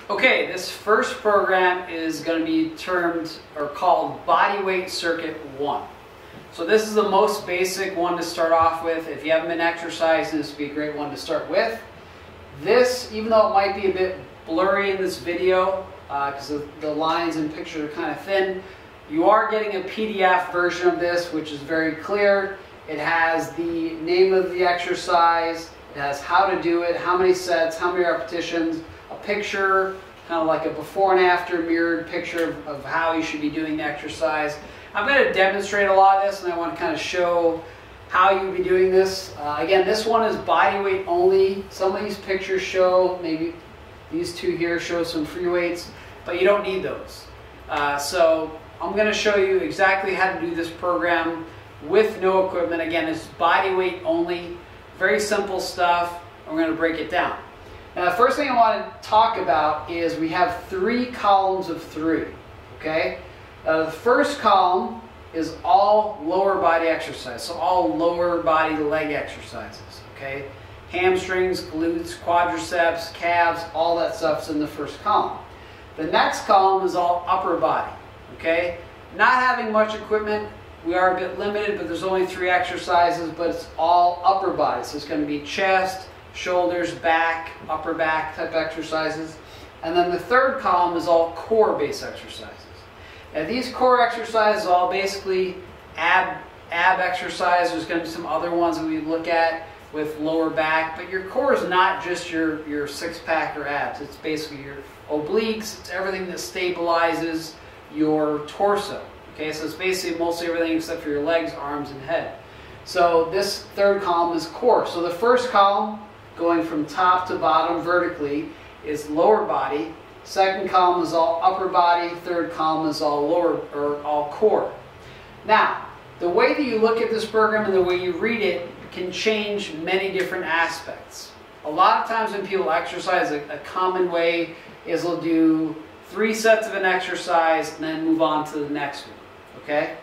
Okay, this first program is going to be termed or called Body Weight Circuit 1. So this is the most basic one to start off with. If you haven't been exercising, this would be a great one to start with. This, even though it might be a bit blurry in this video, because the lines and pictures are kind of thin, you are getting a PDF version of this, which is very clear. It has the name of the exercise, it has how to do it, how many sets, how many repetitions, a picture, kind of like a before and after mirrored picture of how you should be doing the exercise. I'm going to demonstrate a lot of this, and I want to kind of show how you would be doing this. Again, this one is body weight only. Some of these pictures show, maybe these two here show some free weights, but you don't need those. So I'm going to show you exactly how to do this program with no equipment. Again, it's body weight only, very simple stuff. We're going to break it down. Now, the first thing I want to talk about is we have 3 columns of 3, okay? The first column is all lower body exercise, so all lower body leg exercises, okay? Hamstrings, glutes, quadriceps, calves, all that stuff's in the first column. The next column is all upper body, okay? Not having much equipment, we are a bit limited, but there's only 3 exercises, but it's all upper body. So it's going to be chest, shoulders, back, upper back type exercises. And then the third column is all core base exercises. Now these core exercises are all basically ab exercises. There's going to be some other ones that we look at with lower back, but your core is not just your six-pack or abs. It's basically your obliques. It's everything that stabilizes your torso. Okay, so it's basically mostly everything except for your legs, arms, and head. So this third column is core. So the first column, going from top to bottom vertically, is lower body. Second column is all upper body. Third column is all lower or all core. Now, the way that you look at this program and the way you read it can change many different aspects. A lot of times when people exercise, a common way is they'll do 3 sets of an exercise and then move on to the next one. Okay?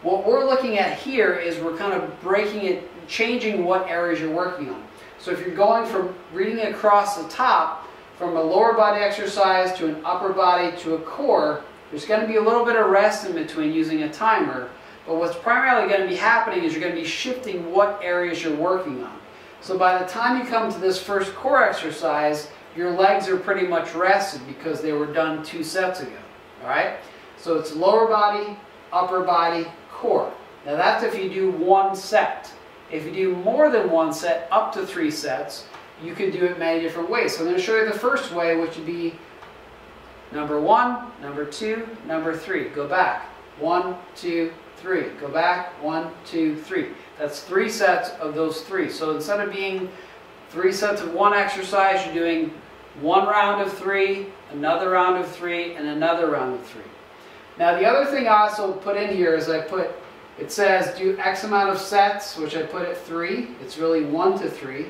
What we're looking at here is we're kind of breaking it, changing what areas you're working on. So if you're going from reading it across the top, from a lower body exercise to an upper body to a core, there's going to be a little bit of rest in between using a timer. But what's primarily going to be happening is you're going to be shifting what areas you're working on. So by the time you come to this first core exercise, your legs are pretty much rested because they were done 2 sets ago. All right? So it's lower body, upper body, core. Now that's if you do 1 set. If you do more than 1 set, up to 3 sets, you can do it many different ways. So I'm going to show you the first way, which would be number 1, number 2, number 3. Go back. 1, 2, 3. Go back. 1, 2, 3. That's 3 sets of those 3. So instead of being 3 sets of 1 exercise, you're doing 1 round of 3, another round of 3, and another round of 3. Now the other thing I also put in here is it says do X amount of sets, which I put at 3. It's really 1 to 3.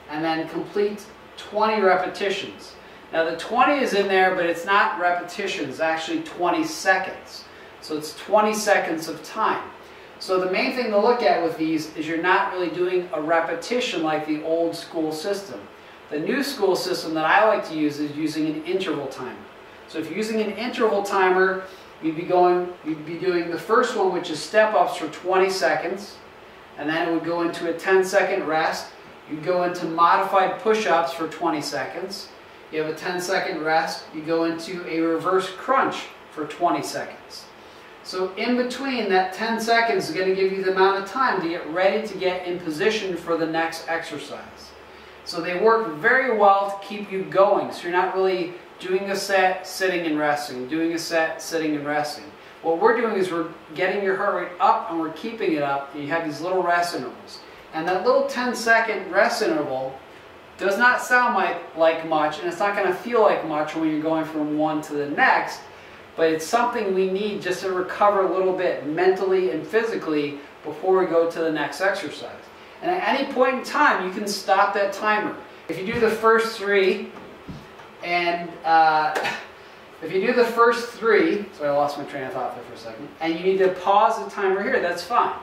And then complete 20 repetitions. Now the 20 is in there, but it's not repetitions, it's actually 20 seconds. So it's 20 seconds of time. So the main thing to look at with these is you're not really doing a repetition like the old school system. The new school system that I like to use is using an interval timer. So if you're using an interval timer, you'd be doing the first one, which is step-ups for 20 seconds, and then it would go into a 10-second rest. You'd go into modified push-ups for 20 seconds. You have a 10-second rest. You go into a reverse crunch for 20 seconds. So in between, that 10 seconds is going to give you the amount of time to get ready to get in position for the next exercise. So they work very well to keep you going. So you're not really doing a set, sitting and resting, doing a set, sitting and resting. What we're doing is we're getting your heart rate up and we're keeping it up, and you have these little rest intervals. And that little 10-second rest interval does not sound like much, and it's not going to feel like much when you're going from one to the next, but it's something we need just to recover a little bit mentally and physically before we go to the next exercise. And at any point in time, you can stop that timer. If you do the first 3, and if you do the first 3, sorry, I lost my train of thought there for a second, and you need to pause the timer here, that's fine.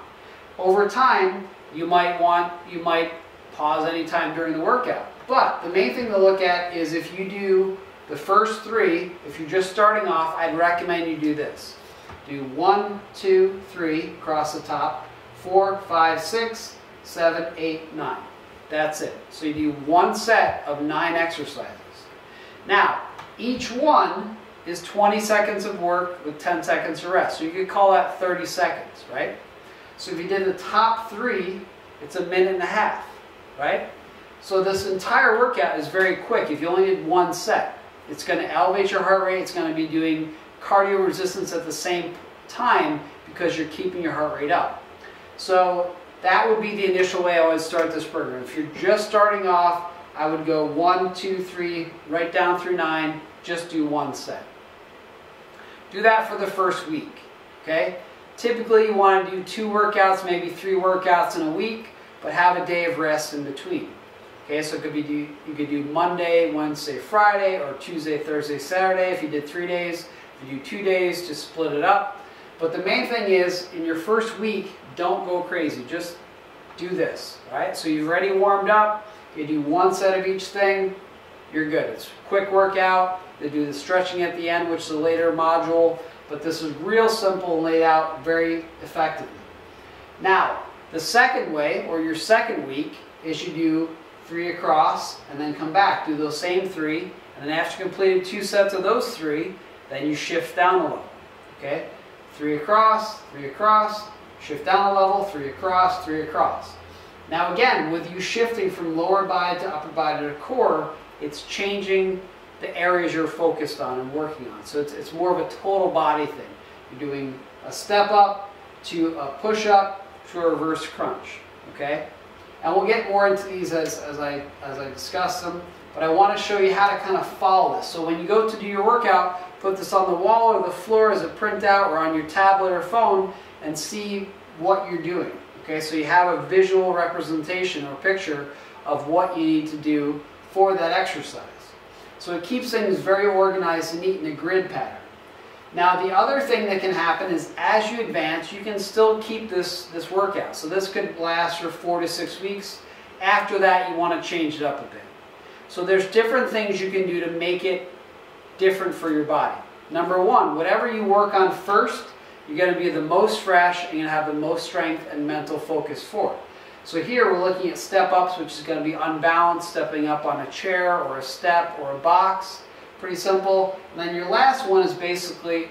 Over time, you might pause any time during the workout. But the main thing to look at is if you do The first 3, if you're just starting off, I'd recommend you do this. Do 1, 2, 3 across the top, 4, 5, 6, 7, 8, 9. That's it. So you do 1 set of 9 exercises. Now, each one is 20 seconds of work with 10 seconds of rest. So you could call that 30 seconds, right? So if you did the top 3, it's 1.5 minutes, right? So this entire workout is very quick. If you only did 1 set, it's going to elevate your heart rate. It's going to be doing cardio resistance at the same time because you're keeping your heart rate up. So that would be the initial way I would start this program. If you're just starting off, I would go 1, 2, 3, right down through 9, just do 1 set. Do that for the first week, okay? Typically you want to do 2 workouts, maybe 3 workouts in a week, but have a day of rest in between. Okay, so it could be you could do Monday, Wednesday, Friday, or Tuesday, Thursday, Saturday. If you did 3 days, if you do 2 days, just split it up. But the main thing is, in your first week, don't go crazy. Just do this, right? So you've already warmed up. You do 1 set of each thing. You're good. It's a quick workout. They do the stretching at the end, which is a later module. But this is real simple and laid out very effectively. Now, the second way, or your second week, is you do 3 across and then come back. Do those same 3. And then after you completed 2 sets of those 3, then you shift down a level. Okay? 3 across, shift down a level, 3 across, 3 across. Now again, with you shifting from lower body to upper body to core, it's changing the areas you're focused on and working on. So it's more of a total body thing. You're doing a step up to a push up to a reverse crunch. Okay? And we'll get more into these as I discuss them. But I want to show you how to kind of follow this. So when you go to do your workout, put this on the wall or the floor as a printout or on your tablet or phone and see what you're doing. Okay, so you have a visual representation or picture of what you need to do for that exercise. So it keeps things very organized and neat in a grid pattern. Now the other thing that can happen is as you advance, you can still keep this workout. So this could last for 4 to 6 weeks. After that, you want to change it up a bit. So there's different things you can do to make it different for your body. Number 1, whatever you work on first, you're going to be the most fresh and you're going to have the most strength and mental focus for it. So here we're looking at step-ups, which is going to be unbalanced, stepping up on a chair or a step or a box. Pretty simple. And then your last one is basically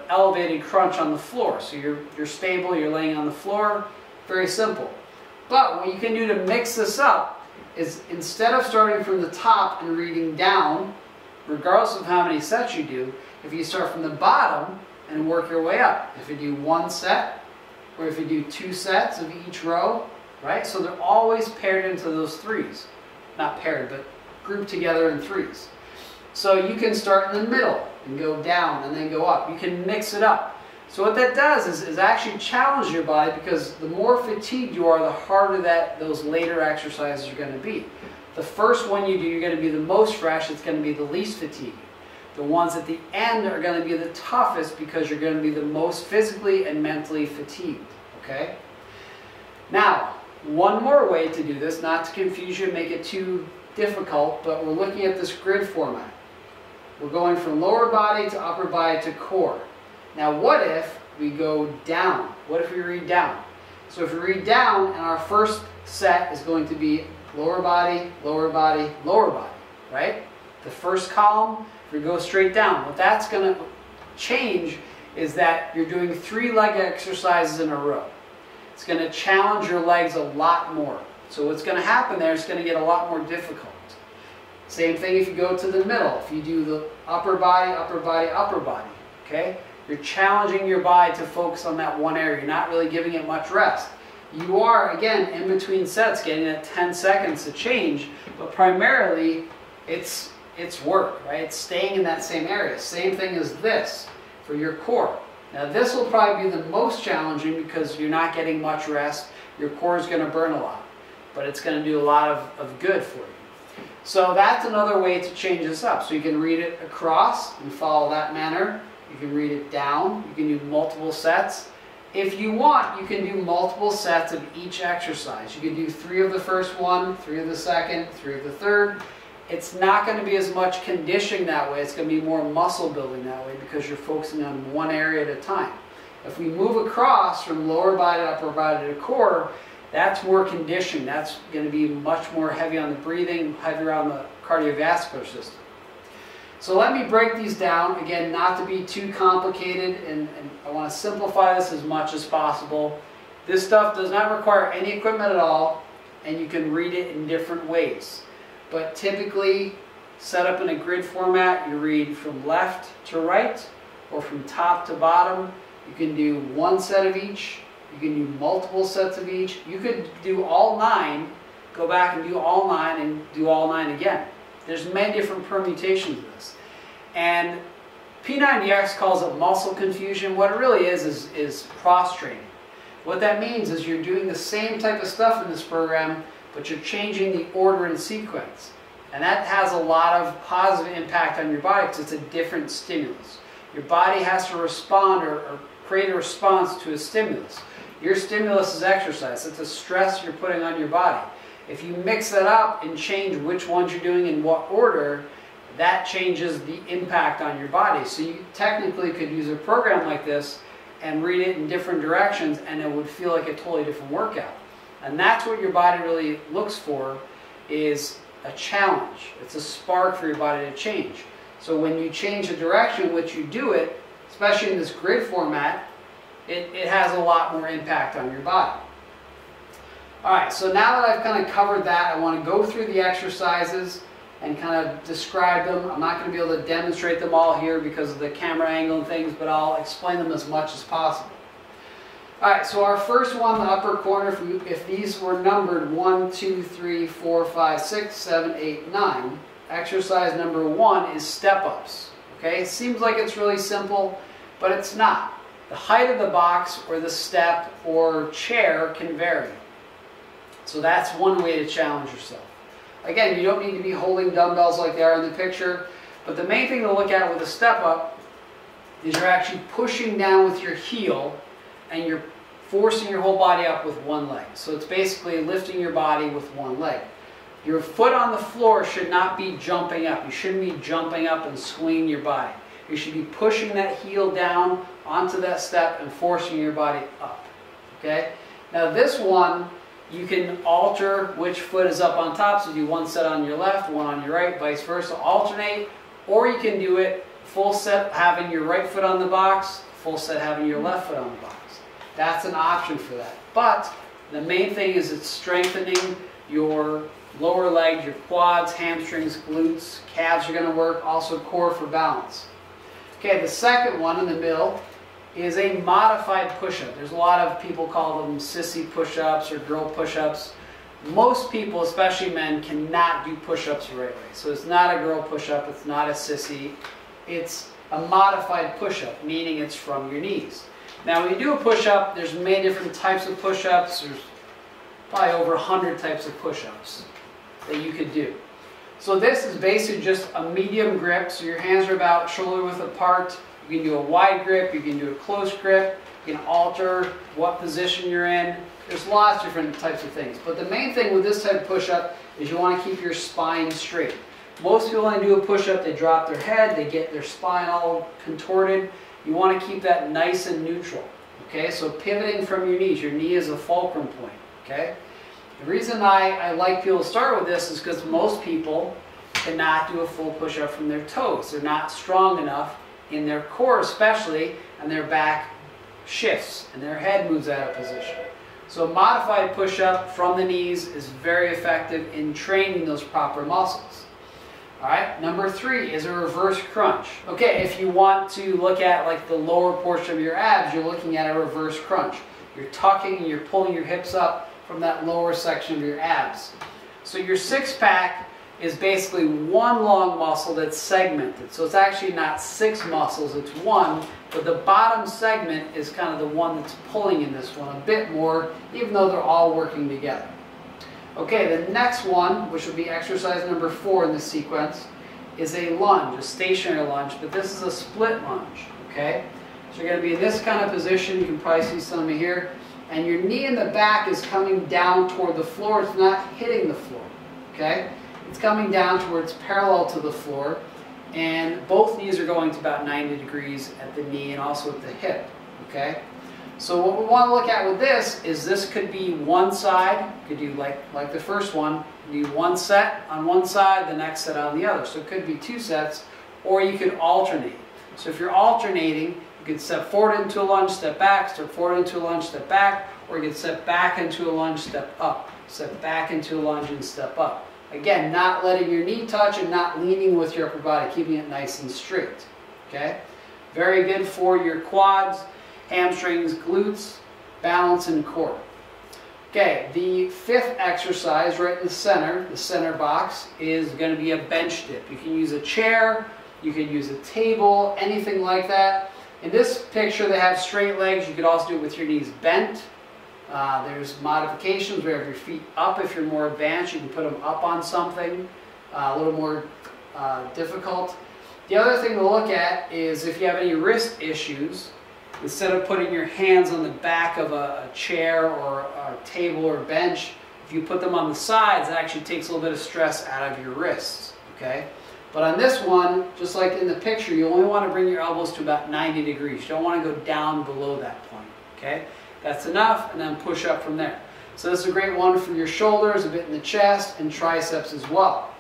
elevated crunch on the floor. So you're stable, you're laying on the floor. Very simple. But what you can do to mix this up is instead of starting from the top and reading down, regardless of how many sets you do, if you start from the bottom and work your way up. If you do 1 set, or if you do 2 sets of each row, right? So they're always paired into those 3s. Not paired, but grouped together in 3s. So you can start in the middle and go down and then go up. You can mix it up. So what that does is actually challenge your body, because the more fatigued you are, the harder those later exercises are going to be. The first one you do, you're going to be the most fresh. It's going to be the least fatiguing. The ones at the end are going to be the toughest because you're going to be the most physically and mentally fatigued. Okay? Now, one more way to do this, not to confuse you and make it too difficult, but we're looking at this grid format. We're going from lower body to upper body to core. Now what if we go down? What if we read down? So if we read down, and our first set is going to be lower body, lower body, lower body, right? The first column, if we go straight down, what that's going to change is that you're doing 3 leg exercises in a row. It's going to challenge your legs a lot more. So what's going to happen there is going to get a lot more difficult. Same thing if you go to the middle. If you do the upper body, upper body, upper body, okay? You're challenging your body to focus on that one area. You're not really giving it much rest. You are, again, in between sets, getting that 10 seconds to change, but primarily it's work, right? It's staying in that same area. Same thing as this for your core. Now this will probably be the most challenging because you're not getting much rest. Your core is going to burn a lot, but it's going to do a lot of good for you. So that's another way to change this up. So you can read it across and follow that manner. You can read it down. You can do multiple sets. If you want, you can do multiple sets of each exercise. You can do 3 of the first one, 3 of the second, 3 of the third. it's not going to be as much conditioning that way. It's going to be more muscle building that way because you're focusing on one area at a time. If we move across from lower body to upper body to core, that's more conditioning. That's going to be much more heavy on the breathing, heavier on the cardiovascular system. So let me break these down. Again, not to be too complicated, and I want to simplify this as much as possible. This stuff does not require any equipment at all, and you can read it in different ways. But typically, set up in a grid format, you read from left to right, or from top to bottom. You can do one set of each. You can do multiple sets of each. You could do all 9, go back and do all 9, and do all 9 again. There's many different permutations of this. And P90X calls it muscle confusion. What it really is cross-training. What that means is you're doing the same type of stuff in this program, but you're changing the order and sequence. And that has a lot of positive impact on your body because it's a different stimulus. Your body has to respond or create a response to a stimulus. Your stimulus is exercise. It's a stress you're putting on your body. If you mix that up and change which ones you're doing in what order, that changes the impact on your body. So you technically could use a program like this and read it in different directions, and it would feel like a totally different workout. And that's what your body really looks for, is a challenge. It's a spark for your body to change. So when you change the direction in which you do it, especially in this grid format, it has a lot more impact on your body. Alright, so now that I've kind of covered that, I want to go through the exercises and kind of describe them. I'm not going to be able to demonstrate them all here because of the camera angle and things, but I'll explain them as much as possible. Alright, so our first one, the upper corner, if these were numbered 1, 2, 3, 4, 5, 6, 7, 8, 9, exercise number 1 is step-ups. Okay, it seems like it's really simple, but it's not. The height of the box or the step or chair can vary. So that's one way to challenge yourself. Again, you don't need to be holding dumbbells like they are in the picture, but the main thing to look at with a step-up is you're actually pushing down with your heel and you're forcing your whole body up with one leg. So it's basically lifting your body with one leg. Your foot on the floor should not be jumping up. You shouldn't be jumping up and swinging your body. You should be pushing that heel down onto that step and forcing your body up. Okay? Now this one, you can alter which foot is up on top. So do one set on your left, one on your right, vice versa. Alternate. Or you can do it full set having your right foot on the box, full set having your left foot on the box. That's an option for that. But the main thing is it's strengthening your lower legs, your quads, hamstrings, glutes, calves are going to work, also core for balance. Okay, the second one in the middle is a modified push-up. There's a lot of people call them sissy push-ups or girl push-ups. Most people, especially men, cannot do push-ups the right way. So it's not a girl push-up, it's not a sissy. It's a modified push-up, meaning it's from your knees. Now when you do a push-up, there's many different types of push-ups. There's probably over 100 types of push-ups that you could do. So this is basically just a medium grip. So your hands are about shoulder width apart. You can do a wide grip, you can do a close grip, you can alter what position you're in. There's lots of different types of things. But the main thing with this type of push-up is you want to keep your spine straight. Most people when they do a push-up, they drop their head, they get their spine all contorted. You want to keep that nice and neutral. Okay, so pivoting from your knees. Your knee is a fulcrum point. Okay. The reason I like people to start with this is because most people cannot do a full push-up from their toes. They're not strong enough in their core especially, and their back shifts and their head moves out of position. So a modified push-up from the knees is very effective in training those proper muscles. Alright, number 3 is a reverse crunch. Okay, if you want to look at like the lower portion of your abs, you're looking at a reverse crunch. You're tucking and you're pulling your hips up from that lower section of your abs. So your six-pack is basically one long muscle that's segmented. So it's actually not 6 muscles, it's one, but the bottom segment is kind of the one that's pulling in this one a bit more, even though they're all working together. Okay, the next one, which will be exercise number 4 in this sequence, is a lunge, a stationary lunge, but this is a split lunge, okay? So you're going to be in this kind of position, you can probably see some of me here, and your knee in the back is coming down toward the floor, it's not hitting the floor, okay? It's coming down to where it's parallel to the floor, and both knees are going to about 90 degrees at the knee and also at the hip, okay? So what we want to look at with this could be one side, you could do like the first one, you do one set on one side, the next set on the other. So it could be two sets, or you could alternate. So if you're alternating, you could step forward into a lunge, step back, step forward into a lunge, step back, or you could step back into a lunge, step up, step back into a lunge and step up. Again, not letting your knee touch and not leaning with your upper body, keeping it nice and straight, okay? Very good for your quads, hamstrings, glutes, balance, and core. Okay, the fifth exercise right in the center box, is going to be a bench dip. You can use a chair, you can use a table, anything like that. In this picture, they have straight legs. You could also do it with your knees bent. There's modifications where you have your feet up. If you're more advanced, you can put them up on something a little more difficult. The other thing to look at is if you have any wrist issues, instead of putting your hands on the back of a chair or a table or bench, if you put them on the sides, it actually takes a little bit of stress out of your wrists, okay? But on this one, just like in the picture, you only want to bring your elbows to about 90 degrees. You don't want to go down below that point, okay? That's enough, and then push up from there. So this is a great one for your shoulders, a bit in the chest, and triceps as well.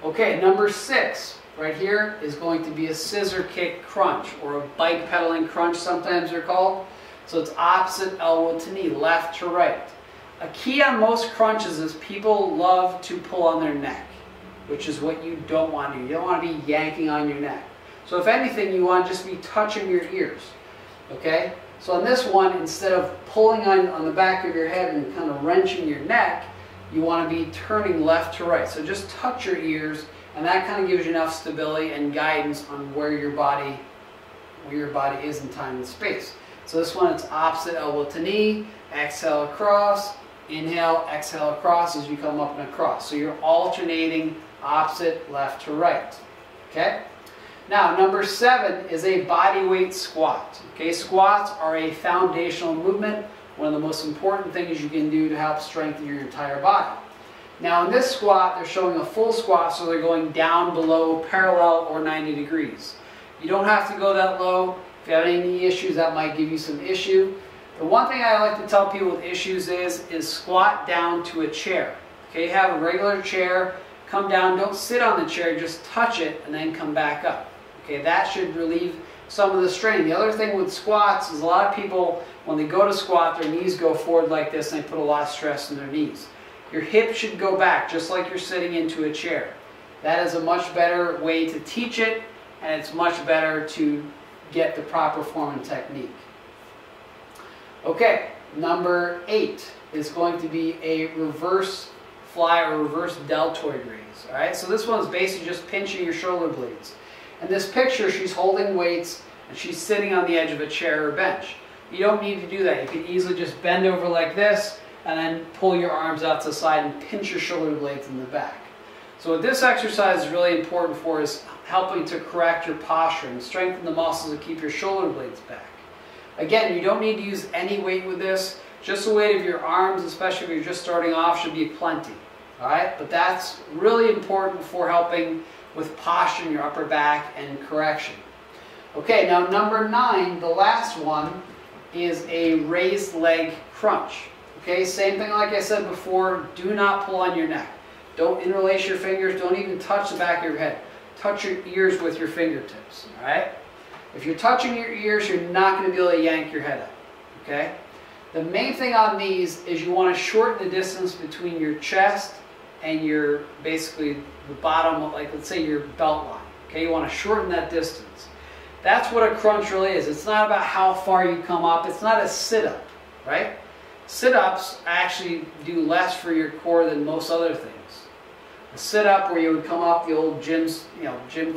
Okay, number 6. Right here is going to be a scissor kick crunch, or a bike pedaling crunch sometimes they're called. So it's opposite elbow to knee, left to right. A key on most crunches is people love to pull on their neck, which is what you don't want to do. You don't want to be yanking on your neck. So if anything, you want to just be touching your ears, okay? So on this one, instead of pulling on the back of your head and kind of wrenching your neck, you want to be turning left to right. So just touch your ears, and that kind of gives you enough stability and guidance on where your body is in time and space. So this one, it's opposite elbow to knee, exhale across, inhale, exhale across as you come up and across. So you're alternating opposite left to right, okay? Now, number 7 is a body weight squat. Okay, squats are a foundational movement, one of the most important things you can do to help strengthen your entire body. Now in this squat, they're showing a full squat, so they're going down below parallel or 90 degrees. You don't have to go that low. If you have any knee issues, that might give you some issue. The one thing I like to tell people with issues is squat down to a chair. Okay, have a regular chair, come down, don't sit on the chair, just touch it and then come back up. Okay, that should relieve some of the strain. The other thing with squats is a lot of people, when they go to squat, their knees go forward like this and they put a lot of stress in their knees. Your hips should go back just like you're sitting into a chair. That is a much better way to teach it, and it's much better to get the proper form and technique. Okay, number 8 is going to be a reverse fly or reverse deltoid raise. All right, so this one is basically just pinching your shoulder blades. In this picture, she's holding weights and she's sitting on the edge of a chair or bench. You don't need to do that. You can easily just bend over like this and then pull your arms out to the side and pinch your shoulder blades in the back. So what this exercise is really important for is helping to correct your posture and strengthen the muscles to keep your shoulder blades back. Again, you don't need to use any weight with this. Just the weight of your arms, especially if you're just starting off, should be plenty. All right, but that's really important for helping with posture in your upper back and correction. Okay, now number 9, the last one, is a raised leg crunch. Okay, same thing like I said before, do not pull on your neck. Don't interlace your fingers, don't even touch the back of your head. Touch your ears with your fingertips, all right? If you're touching your ears, you're not going to be able to yank your head up, okay? The main thing on these is you want to shorten the distance between your chest and your, basically the bottom, like let's say your belt line, okay? You want to shorten that distance. That's what a crunch really is. It's not about how far you come up. It's not a sit-up, right? Sit-ups actually do less for your core than most other things. A sit-up where you would come up the old gym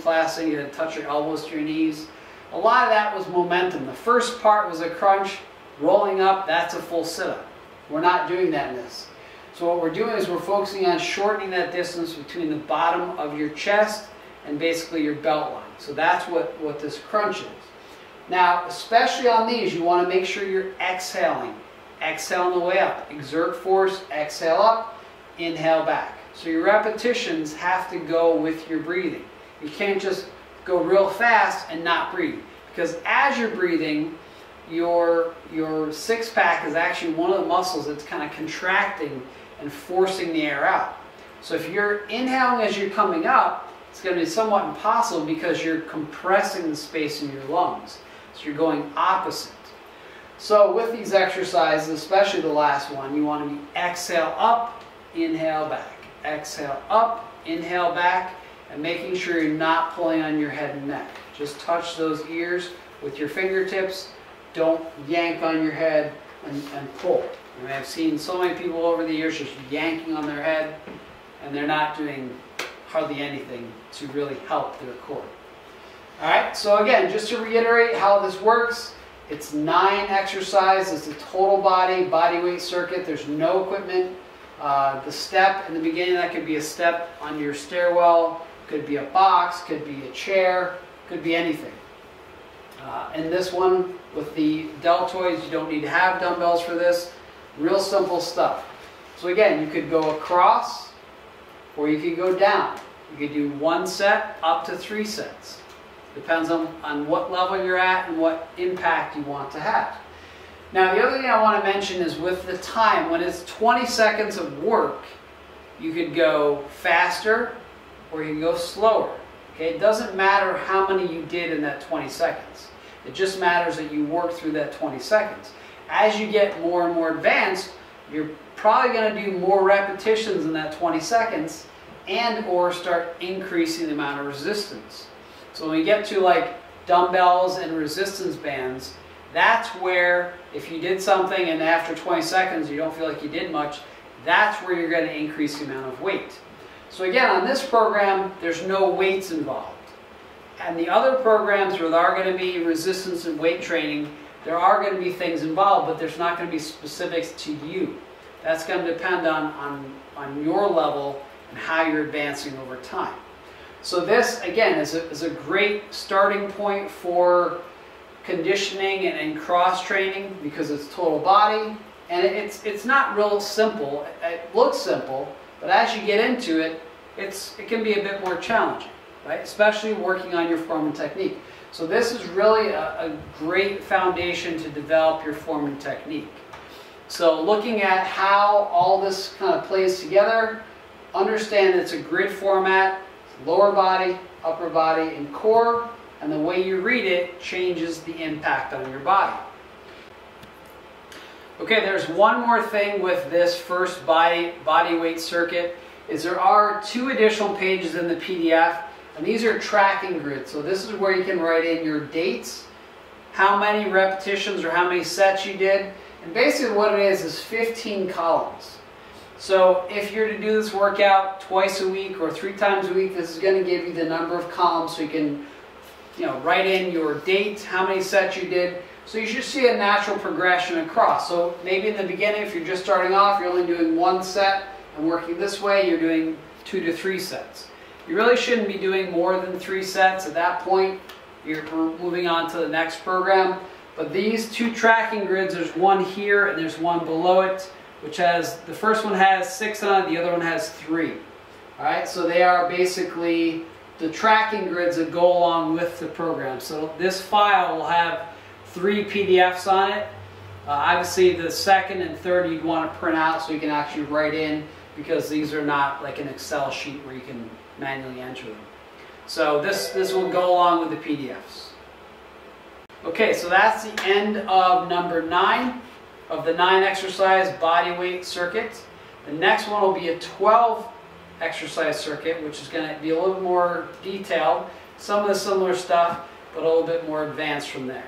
class and you had to touch your elbows to your knees. A lot of that was momentum. The first part was a crunch, rolling up, that's a full sit-up. We're not doing that in this. So what we're doing is we're focusing on shortening that distance between the bottom of your chest and basically your belt line. So that's what this crunch is. Now, especially on these, you want to make sure you're exhaling. Exhale on the way up. Exert force, exhale up, inhale back. So your repetitions have to go with your breathing. You can't just go real fast and not breathe. Because as you're breathing, your six-pack is actually one of the muscles that's kind of contracting and forcing the air out. So if you're inhaling as you're coming up, it's going to be somewhat impossible because you're compressing the space in your lungs. So you're going opposite. So with these exercises, especially the last one, you want to be exhale up, inhale back. Exhale up, inhale back, and making sure you're not pulling on your head and neck. Just touch those ears with your fingertips. Don't yank on your head and pull. I mean, I've seen so many people over the years just yanking on their head, and they're not doing hardly anything to really help their core. All right, so again, just to reiterate how this works, it's 9 exercises. It's a total body weight circuit. There's no equipment. The step in the beginning, that could be a step on your stairwell, could be a box, could be a chair, could be anything. And this one with the deltoids, you don't need to have dumbbells for this. Real simple stuff. So again, you could go across or you could go down. You could do 1 set up to 3 sets. Depends on what level you're at and what impact you want to have. Now the other thing I want to mention is with the time, when it's 20 seconds of work, you could go faster or you can go slower. Okay? It doesn't matter how many you did in that 20 seconds. It just matters that you work through that 20 seconds. As you get more and more advanced, you're probably going to do more repetitions in that 20 seconds and or start increasing the amount of resistance. So when you get to like dumbbells and resistance bands, that's where if you did something and after 20 seconds you don't feel like you did much, that's where you're going to increase the amount of weight. So again, on this program, there's no weights involved. And the other programs where there are going to be resistance and weight training, there are going to be things involved, but there's not going to be specifics to you. That's going to depend on your level and how you're advancing over time. So this, again, is a great starting point for conditioning and cross-training because it's total body. And it's not real simple. It looks simple, but as you get into it, it can be a bit more challenging, right? Especially working on your form and technique. So this is really a great foundation to develop your form and technique. So looking at how all this kind of plays together, understand it's a grid format, lower body, upper body, and core, and the way you read it changes the impact on your body. Okay, there's one more thing with this first body weight circuit, is there are 2 additional pages in the PDF, and these are tracking grids. So this is where you can write in your dates, how many repetitions or how many sets you did, and basically what it is 15 columns. So if you're to do this workout twice a week or 3 times a week, this is going to give you the number of columns so you can write in your date, how many sets you did. So you should see a natural progression across. So maybe in the beginning, if you're just starting off, you're only doing 1 set and working this way, you're doing 2 to 3 sets. You really shouldn't be doing more than 3 sets. At that point, you're moving on to the next program. But these 2 tracking grids, there's one here and there's one below it, which has, the first one has 6 on it, the other one has 3. All right, so they are basically the tracking grids that go along with the program. So this file will have 3 PDFs on it. Obviously the second and third you'd want to print out so you can actually write in, because these are not like an Excel sheet where you can manually enter them. So this will go along with the PDFs. Okay, so that's the end of number 9 of the 9 exercise body weight circuit. The next one will be a 12 exercise circuit, which is going to be a little more detailed, some of the similar stuff, but a little bit more advanced from there.